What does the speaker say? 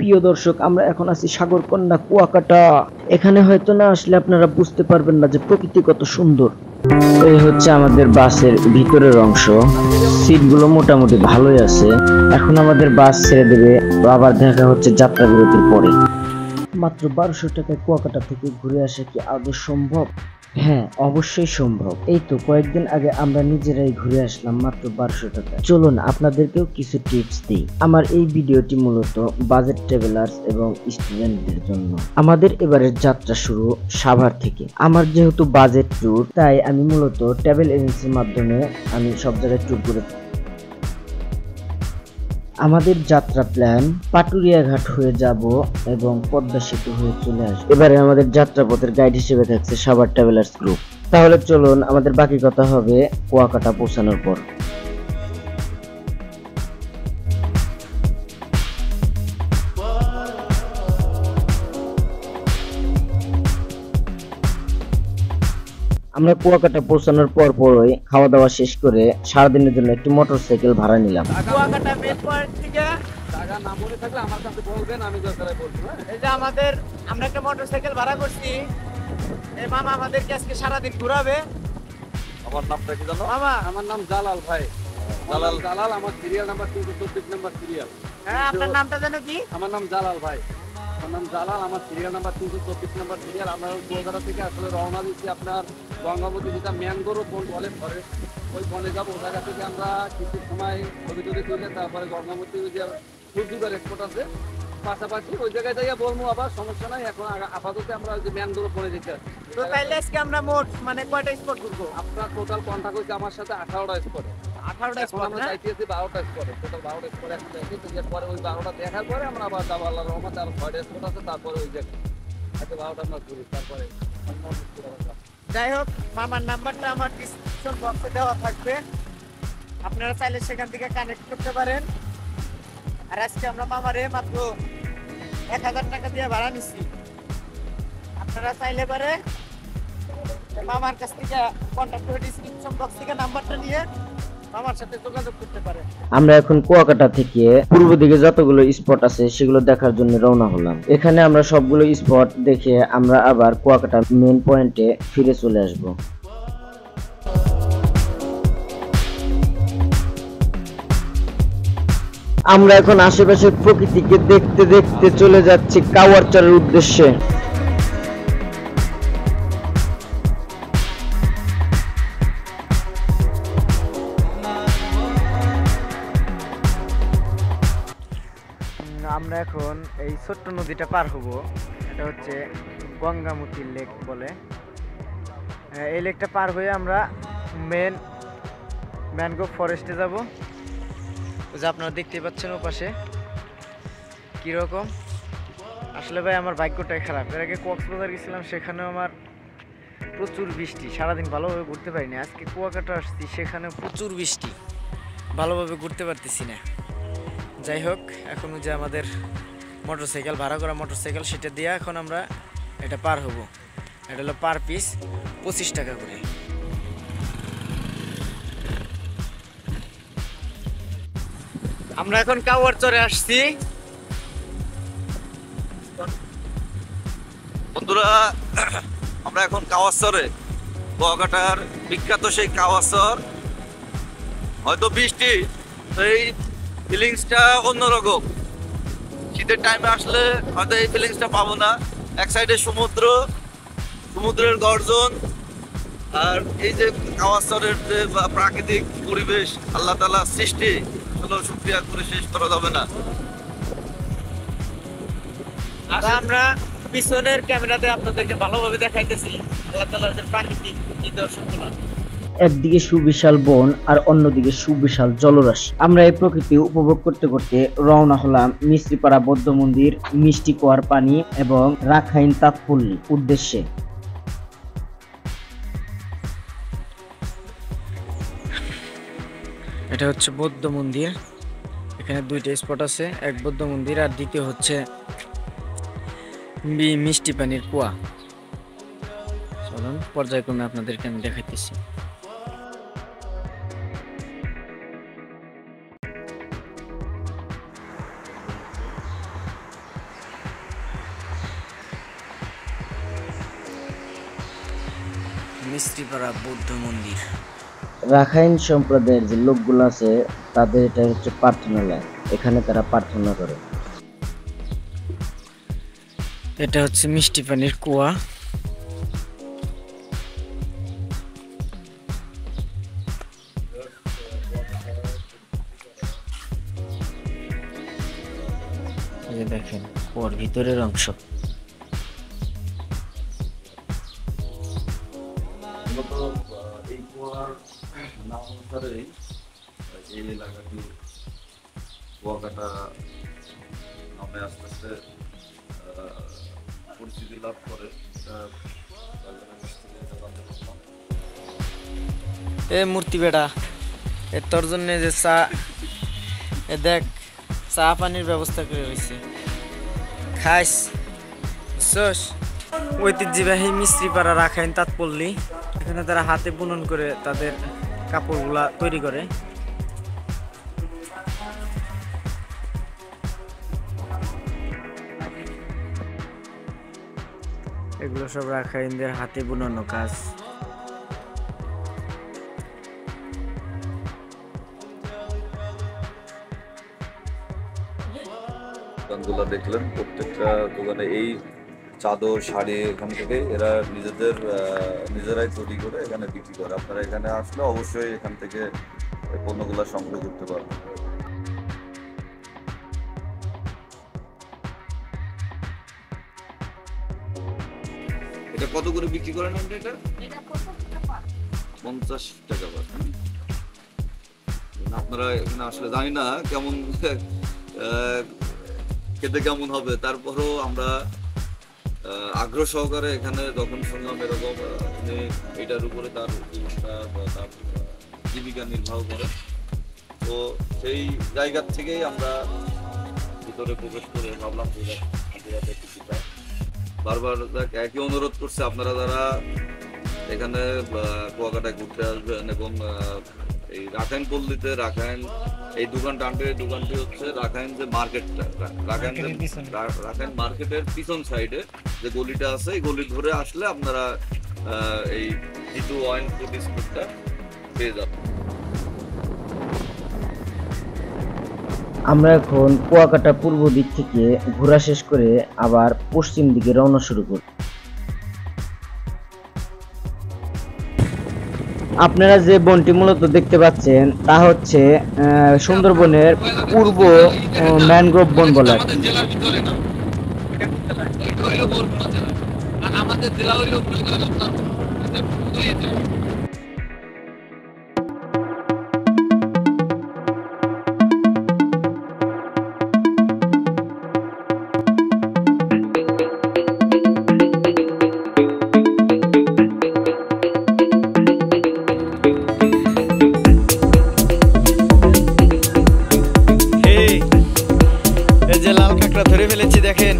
প্রিয় দর্শক, আমরা এখন আছি সাগরকন্যা কুয়াকাটা। এখানে হয়তো না আসলে আপনারা বুঝতে পারবেন না যে প্রকৃতি কত সুন্দর। এই হচ্ছে আমাদের বাসের ভিতরের অংশ। সিটগুলো মোটামুটি ভালোই আছে। এখন আমাদের বাস ছেড়ে দেবে, আবার দেখা হচ্ছে যাত্রা বিরতির পরে। মাত্র 1200 টাকায় কুয়াকাটা থেকে ঘুরে আসা কি আদৌ সম্ভব? হ্যাঁ, অবশ্যই সম্ভব। এই তো কয়েকদিন আগে আমরা নিজেরাই ঘুরে আসলাম মাত্র 1200 টাকা। চলুন আপনাদেরকেও কিছু টিপস দিই। আমার এই ভিডিওটি মূলত বাজেট ট্রাভেলার্স এবং স্টুডেন্টদের জন্য। আমাদের এবারের যাত্রা শুরু সাভার থেকে। আমার যেহেতু বাজেট ট্যুর, তাই আমি মূলত ট্রাভেল এজেন্সির মাধ্যমে আমি সব জায়গায় ট্যুর করে। আমাদের যাত্রা প্ল্যান পাটুরিয়া ঘাট হয়ে যাব এবং পদ্মা সেতু হয়ে চলে আসবো। এবারে আমাদের যাত্রাপথের গাইড হিসেবে থাকছে সাভার ট্রাভেলার্স গ্রুপ। তাহলে চলুন, আমাদের বাকি কথা হবে কুয়াকাটা পৌঁছানোর পর। আমরা কুয়াকাটা পৌঁছানোর পরই খাওয়া দাওয়া শেষ করে সারাদিনের জন্য একটি মোটরসাইকেল ভাড়া নিলাম। কুয়াকাটা মেন পয়েন্ট থেকে টাকা না মনে থাকলে আমার কাছে বলবেন, আমি দরকারে বলবো। এই যে আমরা একটা মোটরসাইকেল ভাড়া করছি। এই মামা আমাদেরকে আজকে সারাদিন ঘুরাবে। আমার নামটা কি জানো? মামা আমার নাম জালাল ভাই। জালাল আমার সিরিয়াল নাম্বার 224 নাম্বার সিরিয়াল। হ্যাঁ, আপনার নামটা জানো কি? আমার নাম জালাল ভাই। আমার নাম জালাল, আমার সিরিয়াল নাম্বার 224 নাম্বার সিরিয়াল। আমরা কুয়াকাটা থেকে আসলে রওনা দিচ্ছি আপনার গঙ্গাবতী যেটা ম্যানগ্রোভ বন বলে পরে, ওই বনে যাবো। ওই জায়গা থেকে আমরা কিছু সময় ছবি টবি তুলে তারপরে গঙ্গাবতী যে সূর্যদের স্পট আছে পাশাপাশি ওই জায়গায় যাইয়া বলবো, আবার সমস্যা নাই। এখন আপাতত আমরা ওই যে ম্যানগ্রোভ বনে যেতে আছি। তো তাইলে আজকে আমরা মোট মানে কয়টা স্পট ঘুরবো? আপনার টোটাল কন্টাক্ট হয়েছে আমার সাথে 18টা স্পট। 18টা স্পট আমরা চাইতেছি 12টা স্পটে, টোটাল 12টা স্পট এখন দেখি। পরে ওই 12টা দেখার পরে আমরা আবার যাবো আল্লাহর রহমতে আরো 6টা স্পট আছে, তারপরে ওই জায়গায় আজকে 12টা আমরা ঘুরি। তারপরে যাই হোক, মামার নাম্বারটা আমার ডিসক্রিপশন বক্সে দেওয়া থাকবে, আপনারা চাইলে সেখান থেকে কানেক্ট করতে পারেন। আর আজকে আমরা মামারে মাত্র 1000 টাকা দিয়ে ভাড়া নিচ্ছি। আপনারা চাইলে পারে মামার কাছ থেকে কন্ট্যাক্ট করে ডিসক্রিপশন বক্স থেকে নাম্বারটা নিয়ে মামার সাথে যোগাযোগ করতে পারেন। আমরা এখন কুয়াকাটা থেকে পূর্ব দিকে যতগুলো স্পট আছে সেগুলো দেখার জন্য রওনা হলাম। এখানে আমরা সবগুলো স্পট দেখে আমরা আবার কুয়াকাটা মেন পয়েন্টে ফিরে চলে আসব। আমরা এখন আশেপাশের প্রকৃতিকে দেখতে দেখতে চলে যাচ্ছি কাওয়ারচরের উদ্দেশ্যে। আমরা এখন এই ছোট্ট নদীটা পার হব। এটা হচ্ছে গঙ্গামতী লেক বলে। এই লেকটা পার হয়ে আমরা ম্যানগ্রোভ ফরেস্টে যাব। যে আপনারা দেখতেই পাচ্ছেন ওপাশে কীরকম। আসলে ভাই আমার ভাগ্যটাই খারাপ। এর আগে কক্সবাজার গেছিলাম, সেখানেও আমার প্রচুর বৃষ্টি, সারাদিন ভালোভাবে ঘুরতে পারিনি। আজকে কুয়াকাটা আসছি, সেখানে প্রচুর বৃষ্টি, ভালোভাবে ঘুরতে পারতেছি না। যাই হোক, এখন যে আমাদের মোটরসাইকেল ভাড়া করা মোটরসাইকেল, সেটা দিয়ে এখন আমরা এটা পার হব। এটা হলো পার পিস 25 টাকা করে। আমরা এখন কাওয়ারচরে আসছি। বন্ধুরা, আমরা এখন কাওয়ারচরে, কুয়াকাটার বিখ্যাত সেই কাওয়ারচর। হয়তো বৃষ্টি, এই ফিলিংসটা অন্যরকম। শীতের টাইমে আসলে হয়তো এই ফিলিংসটা পাবো না। এক সাইডে সমুদ্র, সমুদ্রের গর্জন, আর এই যে কাওয়ারচরের যে প্রাকৃতিক পরিবেশ, আল্লাহ তাআলার সৃষ্টি, এগুলো শুকরিয়া করে শেষ করা যাবে না। আমরা পিছনের ক্যামেরাতে আপনাদেরকে ভালোভাবে দেখাইতেছি আল্লাহ তাআলার যে প্রাকৃতিক নিদর্শনগুলো। একদিকে সুবিশাল বন আর অন্যদিকে সুবিশাল জলরাশি। আমরা এই প্রকৃতি উপভোগ করতে করতে রওনা হলাম মিস্ত্রিপাড়া বৌদ্ধ মন্দির, মিষ্টি কুয়ার পানি এবং রাখাইন তাঁতপল্লী উদ্দেশ্যে। এটা হচ্ছে বৌদ্ধ মন্দির। এখানে দুইটা স্পট আছে, এক বৌদ্ধ মন্দির আর দ্বিতীয় হচ্ছে মিষ্টি পানির কুয়া। চলুন পর্যায়ক্রমে আপনাদেরকে আমি দেখাইতেছি। মিস্ত্রিপাড়া বৌদ্ধ মন্দির। রাখাইন সম্প্রদায়ের যে লোকগুলো আছে তাদের এটা হচ্ছে প্রার্থনালয়, এখানে তারা প্রার্থনা করে। এটা হচ্ছে মিষ্টি পানির কুয়া। এই যে দেখেন কুয়ার ভিতরের অংশ। এই কুয়ার নাম অনুসারেই এই এলাকাটি কুয়াকাটা নামে আস্তে আস্তে পরিচিতি লাভ করে। এ মূর্তি বেটা, এ তোর জন্য যে চা, এ দেখ চা পানির ব্যবস্থা করে রয়েছে, খাইস বুঝছস। ঐতিহ্যবাহী মিস্ত্রিপাড়া রাখাইন তাঁত পল্লী, এখানে তারা হাতে বুনন করে তাদের কাপড়গুলা তৈরি করে। এগুলো সব রাখাইনদের হাতে বুনানো কাজ। দোকানগুলো দেখলেন, প্রত্যেকটা দোকানে এই চাদর শাড়ি এখান থেকে এরা নিজেরাই তৈরি করে এখানে বিক্রি করে। আপনারা এখানে আসলে অবশ্যই এখান থেকে পণ্যগুলো সংগ্রহ করতে পারবেন। এটা কত করে বিক্রি করেন আপনি? এটা 50 টাকা পার। আপনারা এখানে আসলে জানি না কেমন খেতে কেমন হবে, তারপরও আমরা আগ্রহ সহকারে এখানে যখন শুনলাম এরকম উনি এটার উপরে তার জীবিকা নির্বাহ করে, তো সেই জায়গা থেকেই আমরা ভিতরে প্রবেশ করে ভাবলাম যে কিছুটা বারবার একই অনুরোধ করছে, আপনারা যারা এখানে কুয়াকাটায় ঘুরতে আসবেন এবং এই রাখাইন পল্লীতে রাখাইন এই দোকানটা আনবে, দোকানটি হচ্ছে রাখাইন যে মার্কেটটা, রাখাইন মার্কেটের পিছন সাইডে যে গলিটা আছে, এই গলি ধরে আসলে আপনারা এই জিতু ওয়াইন ফুড স্কুলটা পেয়ে যাবেন। আমরা এখন কুয়াকাটা পূর্ব দিক থেকে ঘোরা শেষ করে আবার পশ্চিম দিকে রওনা শুরু করি। আপনারা যে বনটি মূলত দেখতে পাচ্ছেন তা হচ্ছে সুন্দরবনের পূর্ব ম্যানগ্রোভ বন বলে। এই যে লাল কাঁকড়া ধরে ফেলেছি দেখেন।